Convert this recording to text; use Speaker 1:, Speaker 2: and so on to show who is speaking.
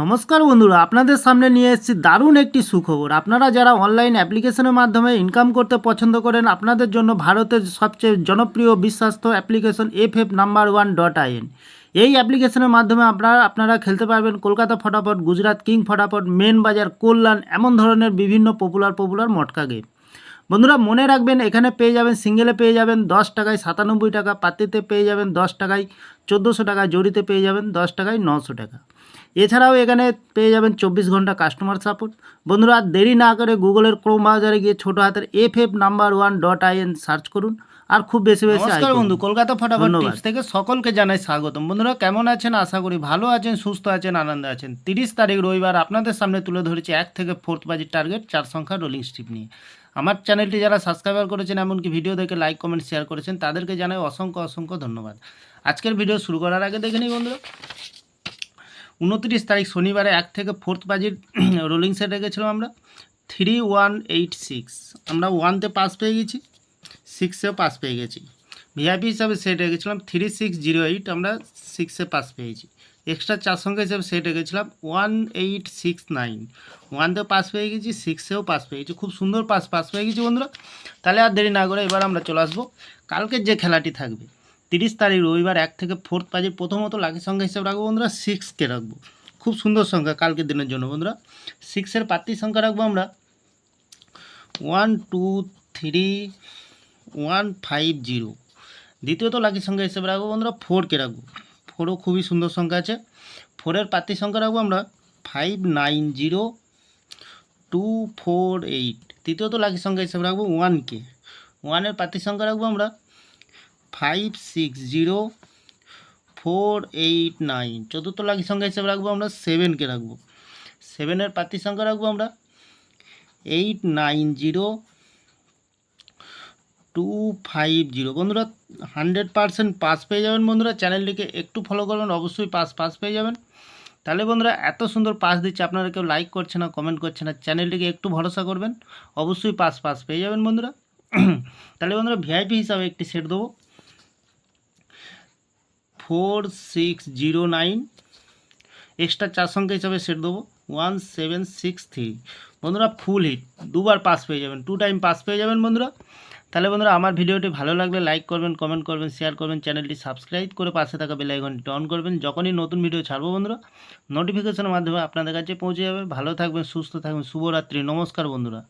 Speaker 1: নমস্কার বন্ধুরা, আপনাদের সামনে নিয়ে এসেছি দারুণ একটি সুখবর। আপনারা যারা অনলাইন অ্যাপ্লিকেশনের মাধ্যমে ইনকাম করতে পছন্দ করেন, আপনাদের জন্য ভারতের সবচেয়ে জনপ্রিয় বিশ্বস্ত অ্যাপ্লিকেশন FF No.1.in। এই অ্যাপ্লিকেশনের মাধ্যমে আপনারা খেলতে পারবেন কলকাতা ফটাফট, গুজরাট কিং ফটাফট, মেন বাজার, কল্যাণ, এমন ধরনের বিভিন্ন পপুলার মটকা গেম। বন্ধুরা মনে রাখবেন, এখানে পেয়ে যাবেন সিঙ্গেলে পেয়ে যাবেন 10 টাকায় 97 টাকা, পাতিতে পেয়ে যাবেন 10 টাকায় 1400 টাকা, জড়িতে পেয়ে যাবেন 10 টাকায় 900 টাকা। এছাড়াও এখানে পেয়ে যাবেন 24 ঘন্টা কাস্টমার সাপোর্ট। বন্ধুরা আর দেরি না করে গুগলের ক্রোম ব্রাউজারে গিয়ে ছোটো হাতের FF No.1.in সার্চ করুন আর খুব বেশি নমস্কার বন্ধু, কলকাতা ফটাফট টিপস থেকে সকলকে জানাই স্বাগতম। বন্ধুরা কেমন আছেন? আশা করি ভালো আছেন, সুস্থ আছেন, আনন্দে আছেন। 30 তারিখ রবিবার আপনাদের সামনে তুলে ধরেছি 1 থেকে 4th বাজির টার্গেট 4 সংখ্যা রোলিং স্ট্রিপ নিয়ে। আমার চ্যানেলটি যারা সাবস্ক্রাইবার করেছেন, এমনকি ভিডিও দেখে লাইক কমেন্ট শেয়ার করেছেন, তাদেরকে জানাই অসংখ্য ধন্যবাদ। আজকের ভিডিও শুরু করার আগে দেখে নিই বন্ধুরা, 29 তারিখ শনিবারে 1 থেকে 4th বাজির রোলিং সেট রেখেছিলাম আমরা 3186। আমরা 1তে পাস পেয়ে গেছি, 6এও পাস পেয়ে গেছি। ভিআইপি হিসাবে সেট রেখেছিলাম 3608, আমরা 6এ পাস পেয়েছি। এক্সট্রা 4 সংখ্যা হিসাবে সেট রেখেছিলাম 1869, 1তেও পাস পেয়ে গেছি, 6এও পাস পেয়ে গেছি। খুব সুন্দর পাস পেয়ে গেছি বন্ধুরা। তাহলে আর দেরি না করে এবার আমরা চলে আসবো কালকের যে খেলাটি থাকবে 30 তারিখ রবিবার 1 থেকে 4th বাজির। প্রথমত লাকি সংখ্যা হিসাবে রাখবো বন্ধুরা 6কে রাখবো, খুব সুন্দর সংখ্যা কালকের দিনের জন্য বন্ধুরা। 6এর পাত্রী সংখ্যা রাখবো আমরা 123150। দ্বিতীয়ত লাকি সংখ্যা হিসেবে রাখবো বন্ধুরা 4কে রাখবো, 4ও খুবই সুন্দর সংখ্যা আছে। 4এর পাত্রী সংখ্যা রাখবো আমরা 590248। তৃতীয়ত লাকি সংখ্যা হিসেবে রাখবো 1কে, 1এর পাত্রী সংখ্যা রাখবো আমরা 560489। চতুর্থ লাকি সংখ্যা হিসেবে রাখবো আমরা 7কে রাখবো, 7এর পাত্রী সংখ্যা রাখবো আমরা 890250। বন্ধুরা 100% পাস পেয়ে যাবেন বন্ধুরা। চ্যানেলটিকে একটু ফলো করবেন, অবশ্যই পাস পেয়ে যাবেন। তাহলে বন্ধুরা এত সুন্দর পাস দিচ্ছে, আপনারা কেউ লাইক করছে না, কমেন্ট করছে না। চ্যানেলটিকে একটু ভরসা করবেন, অবশ্যই পাস পেয়ে যাবেন বন্ধুরা। তাহলে বন্ধুরা ভিআইপি হিসাবে একটি সেট দেবো 4609। এক্সট্রা 4 সংখ্যা হিসাবে সেট দেবো 1763। বন্ধুরা ফুল হিট, দুবার পাস পেয়ে যাবেন, 2 টাইম পাস পেয়ে যাবেন বন্ধুরা। তাহলে বন্ধুরা আমার ভিডিওটি ভালো লাগলে লাইক করবেন, কমেন্ট করবেন, শেয়ার করবেন, চ্যানেলটি সাবস্ক্রাইব করে পাশে থাকা বেল আইকনটি অন করবেন। যখনই নতুন ভিডিও ছাড়বো বন্ধুরা নোটিফিকেশনের মাধ্যমে আপনাদের কাছে পৌঁছে যাবে। ভালো থাকবেন, সুস্থ থাকবেন, শুভরাত্রি, নমস্কার বন্ধুরা।